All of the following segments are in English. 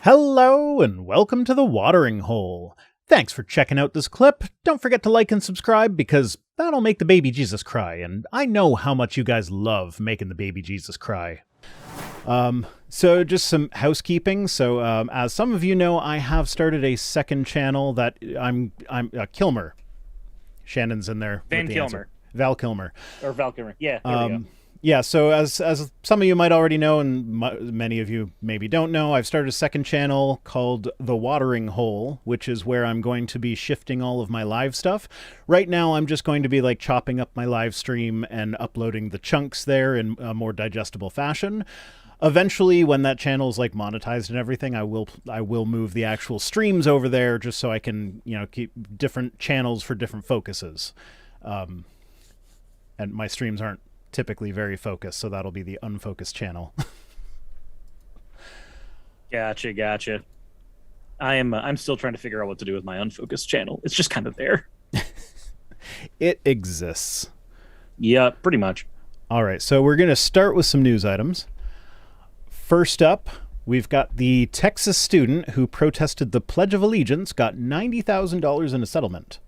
Hello and welcome to the Watering Hole. Thanks for checking out this clip. Don't forget to like and subscribe because that'll make the baby Jesus cry, and I know how much you guys love making the baby Jesus cry. So just some housekeeping. So as some of you know, I have started a second channel that I'm Kilmer. Shannon's in there. Van Kilmer. Val Kilmer. Or Val Kilmer. Yeah, there we go. Yeah, so as some of you might already know, and many of you maybe don't know, I've started a second channel called The Watering Hole, which is where I'm going to be shifting all of my live stuff. Right now, I'm just going to be like chopping up my live stream and uploading the chunks there in a more digestible fashion. Eventually, when that channel is like monetized and everything, I will move the actual streams over there just so I can, keep different channels for different focuses. And my streams aren't typically very focused, so that'll be the unfocused channel. Gotcha. I'm still trying to figure out what to do with my unfocused channel. It's just kind of there. It exists. Yeah, pretty much. All right, so we're going to start with some news items. First up, we've got the Texas student who protested the Pledge of Allegiance got $90,000 in a settlement.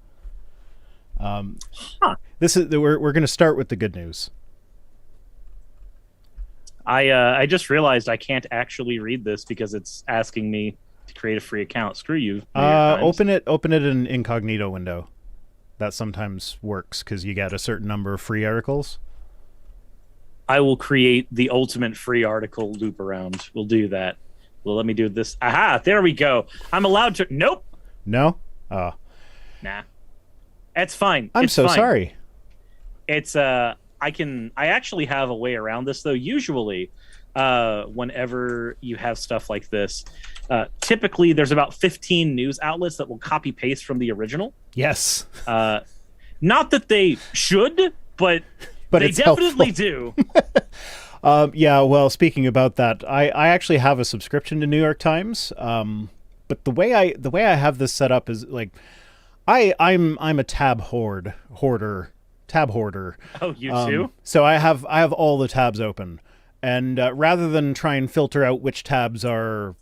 We're going to start with the good news. I just realized I can't actually read this because it's asking me to create a free account. Screw you. Open it in an incognito window. That sometimes works because you get a certain number of free articles. I will create the ultimate free article loop around. We'll do that. Well, let me do this. Aha, there we go. I'm allowed to. Nope. No? Nah. That's fine. It's so fine. Sorry. It's I actually have a way around this though. Usually, whenever you have stuff like this, typically there's about 15 news outlets that will copy paste from the original. Yes. Not that they should, but they definitely do. Yeah, well, speaking about that, I actually have a subscription to New York Times. But the way I have this set up is like I'm a tab hoarder. Oh, you too? So I have all the tabs open, and rather than try and filter out which tabs are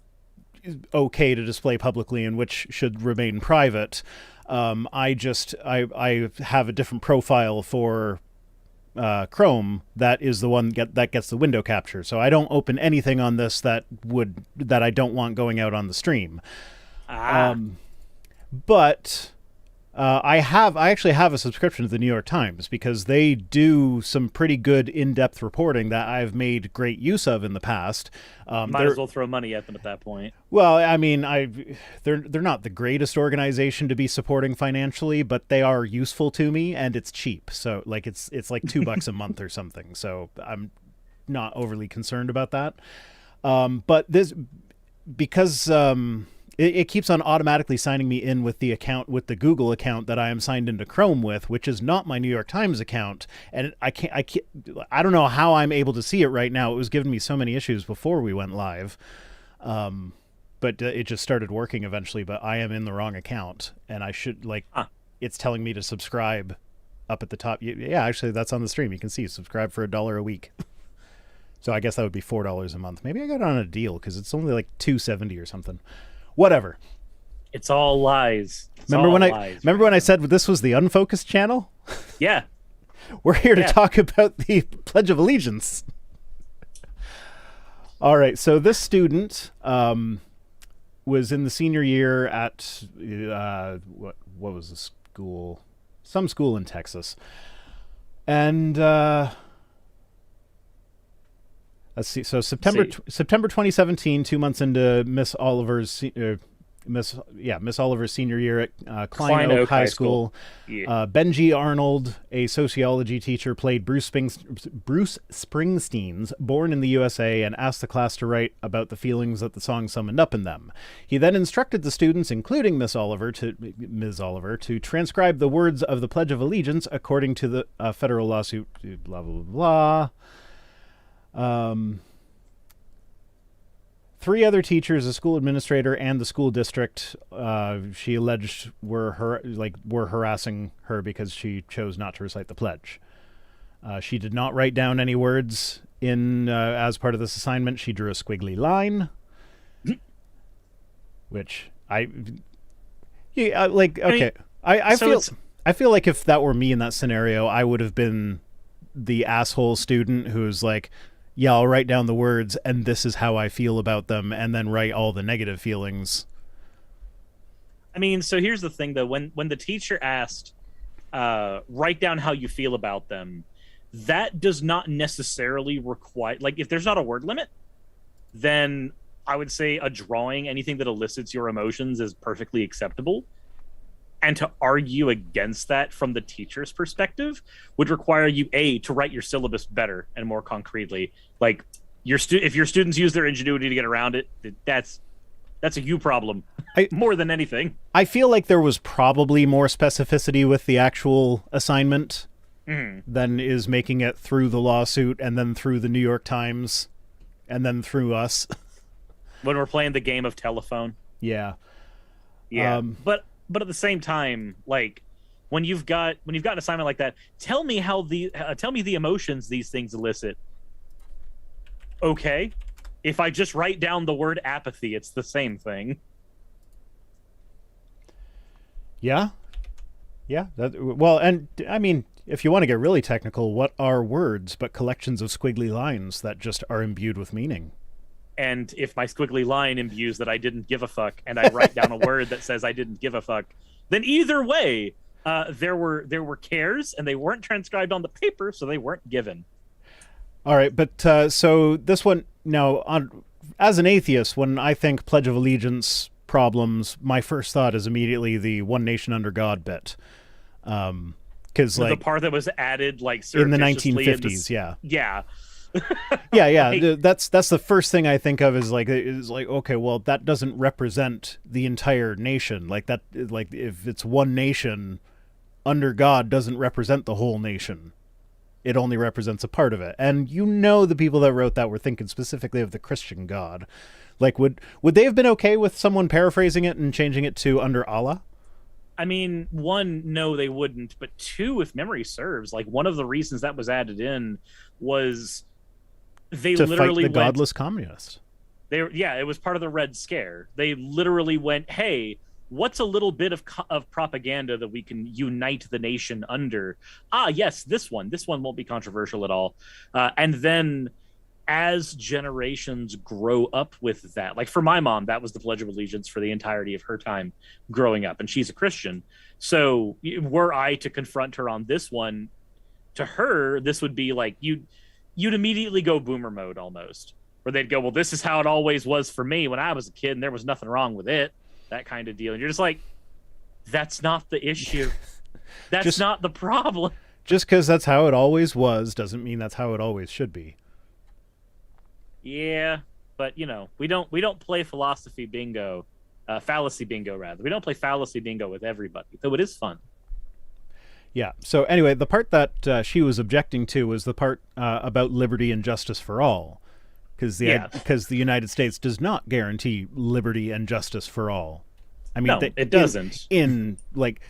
okay to display publicly and which should remain private, I have a different profile for Chrome that is the one that gets the window capture. So I don't open anything on this that I don't want going out on the stream. But I actually have a subscription to the New York Times because they do some pretty good in-depth reporting that I've made great use of in the past. Might as well throw money at them at that point. Well, I mean, they're not the greatest organization to be supporting financially, but they are useful to me, and it's cheap. So like it's like $2 a month or something. So I'm not overly concerned about that. But this because it keeps on automatically signing me in with the Google account that I am signed into Chrome with, which is not my New York Times account. And I don't know how I'm able to see it right now. It was giving me so many issues before we went live. But it just started working eventually, but I am in the wrong account and I should it's telling me to subscribe up at the top. Yeah, actually that's on the stream. You can see subscribe for $1 a week. So I guess that would be $4 a month. Maybe I got it on a deal because it's only like $2.70 or something. Whatever. It's all lies. Remember when I said this was the unfocused channel? Yeah. We're here to talk about the Pledge of Allegiance. All right. So this student was in the senior year at what was the school? Some school in Texas. And let's see. So September 2017, 2 months into Miss Oliver's senior year at Klein Oak High School. Yeah. Benji Arnold, a sociology teacher, played Bruce Springsteen's "Born in the USA" and asked the class to write about the feelings that the song summoned up in them. He then instructed the students, including Ms. Oliver, to transcribe the words of the Pledge of Allegiance according to the federal lawsuit. Blah blah blah. Three other teachers, a school administrator, and the school district, she alleged were harassing her because she chose not to recite the pledge. She did not write down any words in as part of this assignment. She drew a squiggly line. which like, I mean, okay. I so feel it's I feel like if that were me in that scenario, I would have been the asshole student who's like, yeah, I'll write down the words and this is how I feel about them, and then write all the negative feelings. I mean, so here's the thing though. When the teacher asked, write down how you feel about them, that does not necessarily require, like, if there's not a word limit, then I would say a drawing, anything that elicits your emotions, is perfectly acceptable. And to argue against that from the teacher's perspective would require you to write your syllabus better and more concretely. Like, if your students use their ingenuity to get around it, that's a you problem more than anything. I feel like there was probably more specificity with the actual assignment than is making it through the lawsuit and then through the New York Times and then through us. When we're playing the game of telephone. Yeah. But at the same time, like, when you've got an assignment like that, tell me the emotions these things elicit. Okay, if I just write down the word apathy, it's the same thing. Yeah. Well, and I mean, if you want to get really technical, what are words but collections of squiggly lines that just are imbued with meaning? And if my squiggly line imbues that I didn't give a fuck, and I write down a word that says I didn't give a fuck, then either way, there were cares, and they weren't transcribed on the paper, so they weren't given. All right, but so this one now, as an atheist, when I think Pledge of Allegiance problems, my first thought is immediately the "One Nation under God" bit, because like the part that was added like in the 1950s, yeah. yeah. Like, that's the first thing I think of is like okay, well, that doesn't represent the entire nation. Like that, like if it's one nation under God doesn't represent the whole nation. It only represents a part of it. And the people that wrote that were thinking specifically of the Christian God. Like, would they have been okay with someone paraphrasing it and changing it to under Allah? I mean, one, no, they wouldn't. But two, if memory serves, like, one of the reasons that was added in was they to literally fight the godless communists. It was part of the Red Scare. They literally went, hey, what's a little bit of propaganda that we can unite the nation under? Yes, this one won't be controversial at all. And then as generations grow up with that, like for my mom, that was the Pledge of Allegiance for the entirety of her time growing up, and she's a Christian. So were I to confront her on this one, to her, this would be like, you'd immediately go boomer mode almost, where they'd go, well, this is how it always was for me when I was a kid, and there was nothing wrong with it. That kind of deal. And you're just like, that's not the issue. That's not the problem. Just because that's how it always was doesn't mean that's how it always should be. Yeah, but we don't play philosophy bingo, fallacy bingo rather. We don't play fallacy bingo with everybody, though it is fun. Yeah. So anyway, the part that she was objecting to was the part about liberty and justice for all. Because the United States does not guarantee liberty and justice for all. I mean, no, it doesn't. In like,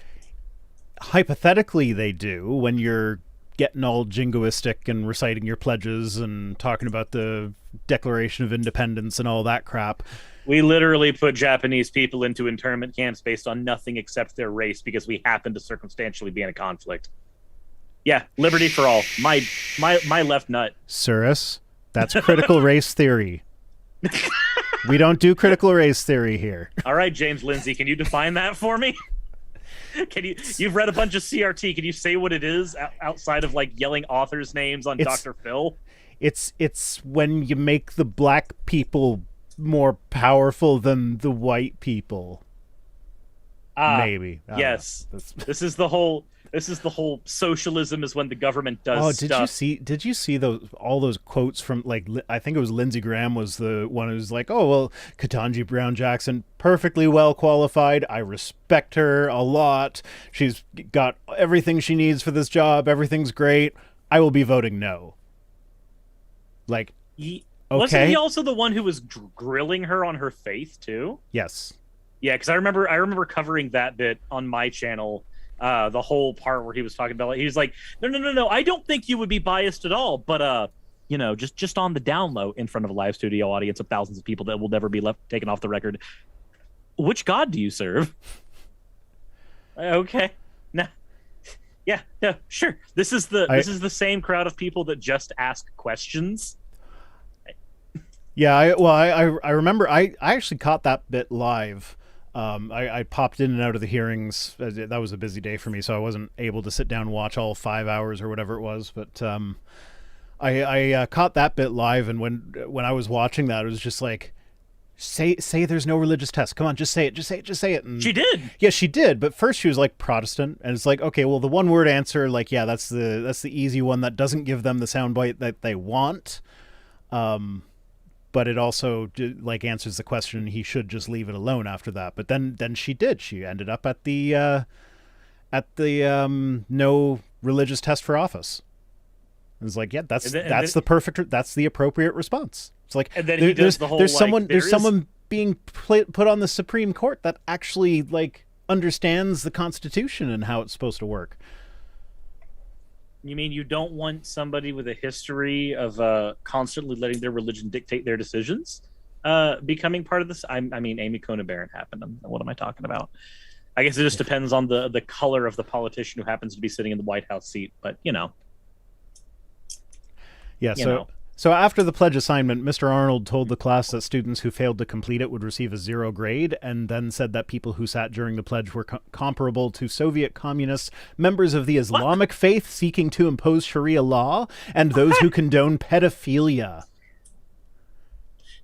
hypothetically, they do when you're getting all jingoistic and reciting your pledges and talking about the Declaration of Independence and all that crap. We literally put Japanese people into internment camps based on nothing except their race because we happen to circumstantially be in a conflict. Yeah, liberty for all. My left nut. Suris. That's critical race theory. We don't do critical race theory here. All right, James Lindsay, can you define that for me? You've read a bunch of CRT. Can you say what it is outside of like yelling authors' names on Dr. Phil? It's when you make the black people more powerful than the white people. Maybe. Yes. This is the whole socialism is when the government does stuff. Did you see all those quotes from, like, I think it was Lindsey Graham was the one who's like, oh, well, Ketanji Brown Jackson, perfectly well qualified. I respect her a lot. She's got everything she needs for this job. Everything's great. I will be voting no. Like, okay. Wasn't he also the one who was grilling her on her faith too? Yes. Yeah, because I remember covering that bit on my channel. The whole part where he was talking about, he was like, no, I don't think you would be biased at all, but just on the down low in front of a live studio audience of thousands of people that will never be taken off the record. which god do you serve? Okay. No. Yeah, no, sure. This is the same crowd of people that just ask questions. Yeah, I remember I actually caught that bit live. I popped in and out of the hearings. That was a busy day for me, so I wasn't able to sit down and watch all 5 hours or whatever it was. But I caught that bit live, and when I was watching that, it was just like, say there's no religious test. Come on, just say it, just say it. And She did. yeah, she did. But first she was like Protestant, and it's like, okay, well, the one word answer, like, yeah, that's the easy one that doesn't give them the soundbite that they want. But it also like answers the question. He should just leave it alone after that. But then she did. She ended up at the no religious test for office. It was like, yeah, that's the appropriate response. It's like, and then he does the whole, there's someone being put on the Supreme Court that actually like understands the Constitution and how it's supposed to work. You mean you don't want somebody with a history of constantly letting their religion dictate their decisions becoming part of this? I mean, Amy Coney Barrett happened. What am I talking about? I guess it just depends on the color of the politician who happens to be sitting in the White House seat. But yeah. So after the pledge assignment, Mr. Arnold told the class that students who failed to complete it would receive a 0 grade, and then said that people who sat during the pledge were comparable to Soviet communists, members of the Islamic faith seeking to impose Sharia law, and those who condone pedophilia.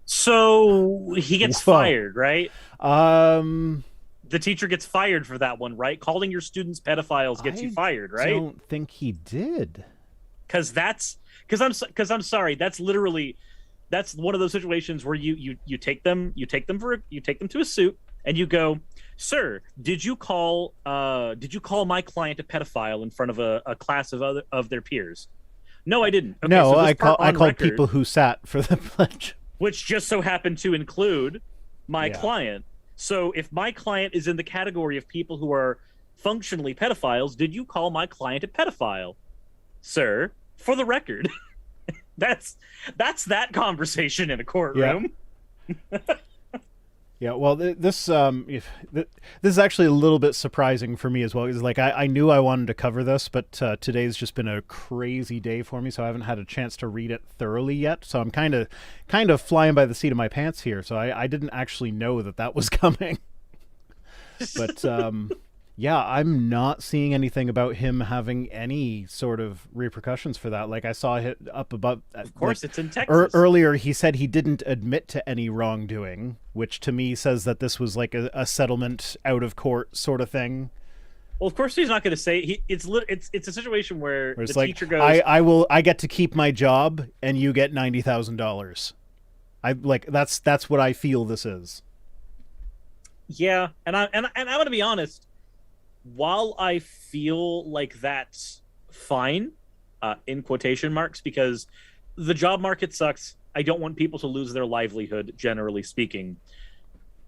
So he gets fired, right? The teacher gets fired for that one, right? Calling your students pedophiles gets you fired, right? I don't think he did. Because I'm sorry, that's one of those situations where you take them to a suit and you go, sir, did you call my client a pedophile in front of a class of their peers? No, I didn't. Okay, no, so I called people who sat for the pledge, which just so happened to include my client. So if my client is in the category of people who are functionally pedophiles, did you call my client a pedophile, sir? For the record. That's that conversation in a courtroom. Yeah, well, this is actually a little bit surprising for me as well. Because like I knew I wanted to cover this, but today's just been a crazy day for me, so I haven't had a chance to read it thoroughly yet. So I'm kind of flying by the seat of my pants here. So I didn't actually know that was coming. But yeah, I'm not seeing anything about him having any sort of repercussions for that. Like I saw it up above. Of course, it's in Texas. Earlier, he said he didn't admit to any wrongdoing, which to me says that this was like a settlement out of court sort of thing. Well, of course, he's not going to say it's a situation where the teacher goes, I get to keep my job and you get $90,000. That's what I feel this is. Yeah, and I'm going to be honest. While I feel like that's fine, in quotation marks, because the job market sucks. I don't want people to lose their livelihood, generally speaking.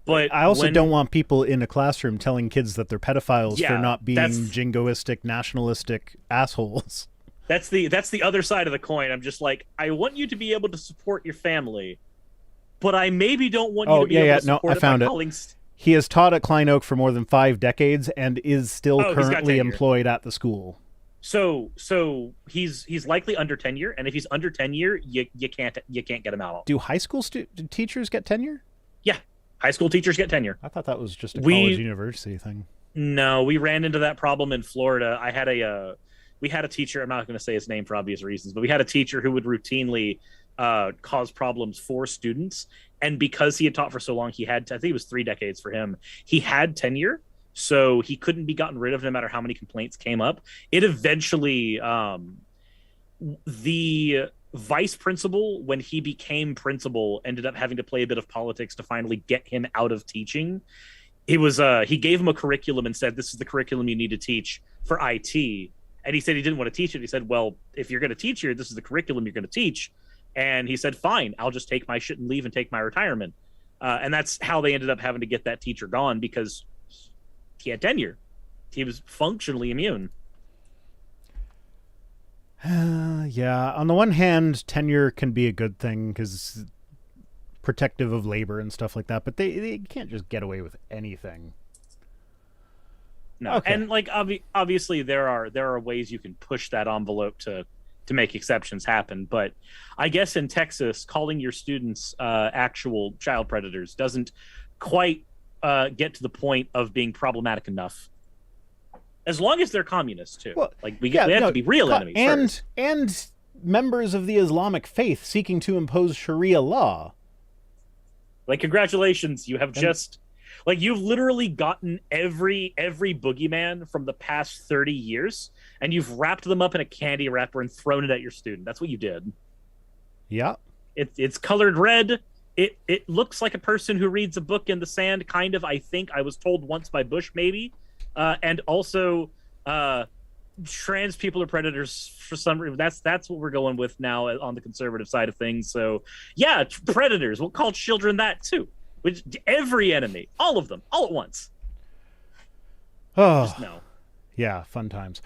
But I also don't want people in a classroom telling kids that they're pedophiles for not being jingoistic, nationalistic assholes. That's the other side of the coin. I'm just like, I want you to be able to support your family, but I maybe don't want you to be able to support it by calling... He has taught at Klein Oak for more than 5 decades and is still currently employed at the school. So he's likely under tenure, and if he's under tenure, you can't get him out. Do high school teachers get tenure? Yeah, high school teachers get tenure. I thought that was just a college university thing. No, we ran into that problem in Florida. We had a teacher. I'm not going to say his name for obvious reasons, but we had a teacher who would routinely cause problems for students. And because he had taught for so long, I think it was 3 decades for him. He had tenure, so he couldn't be gotten rid of no matter how many complaints came up. It eventually, the vice principal, when he became principal, ended up having to play a bit of politics to finally get him out of teaching. He gave him a curriculum and said, this is the curriculum you need to teach for IT. And he said he didn't want to teach it. He said, well, if you're going to teach here, this is the curriculum you're going to teach. And he said, fine, I'll just take my shit and leave and take my retirement. And that's how they ended up having to get that teacher gone, because he had tenure. He was functionally immune. Yeah, on the one hand, tenure can be a good thing because protective of labor and stuff like that, but they can't just get away with anything. No, okay. And like obviously there are ways you can push that envelope to make exceptions happen, but I guess in Texas, calling your students actual child predators doesn't quite get to the point of being problematic enough. As long as they're communists too, well, like we have to be real enemies and members of the Islamic faith seeking to impose Sharia law. Like, congratulations, you have just like you've literally gotten every boogeyman from the past 30 years, and you've wrapped them up in a candy wrapper and thrown it at your student. That's what you did. Yeah, it's colored red. It looks like a person who reads a book in the sand, kind of. I think I was told once by Bush, maybe. And also, trans people are predators for some reason. That's what we're going with now on the conservative side of things. So, yeah, predators. We'll call children that too. Which every enemy, all of them, all at once. Oh, just no. Yeah, fun times.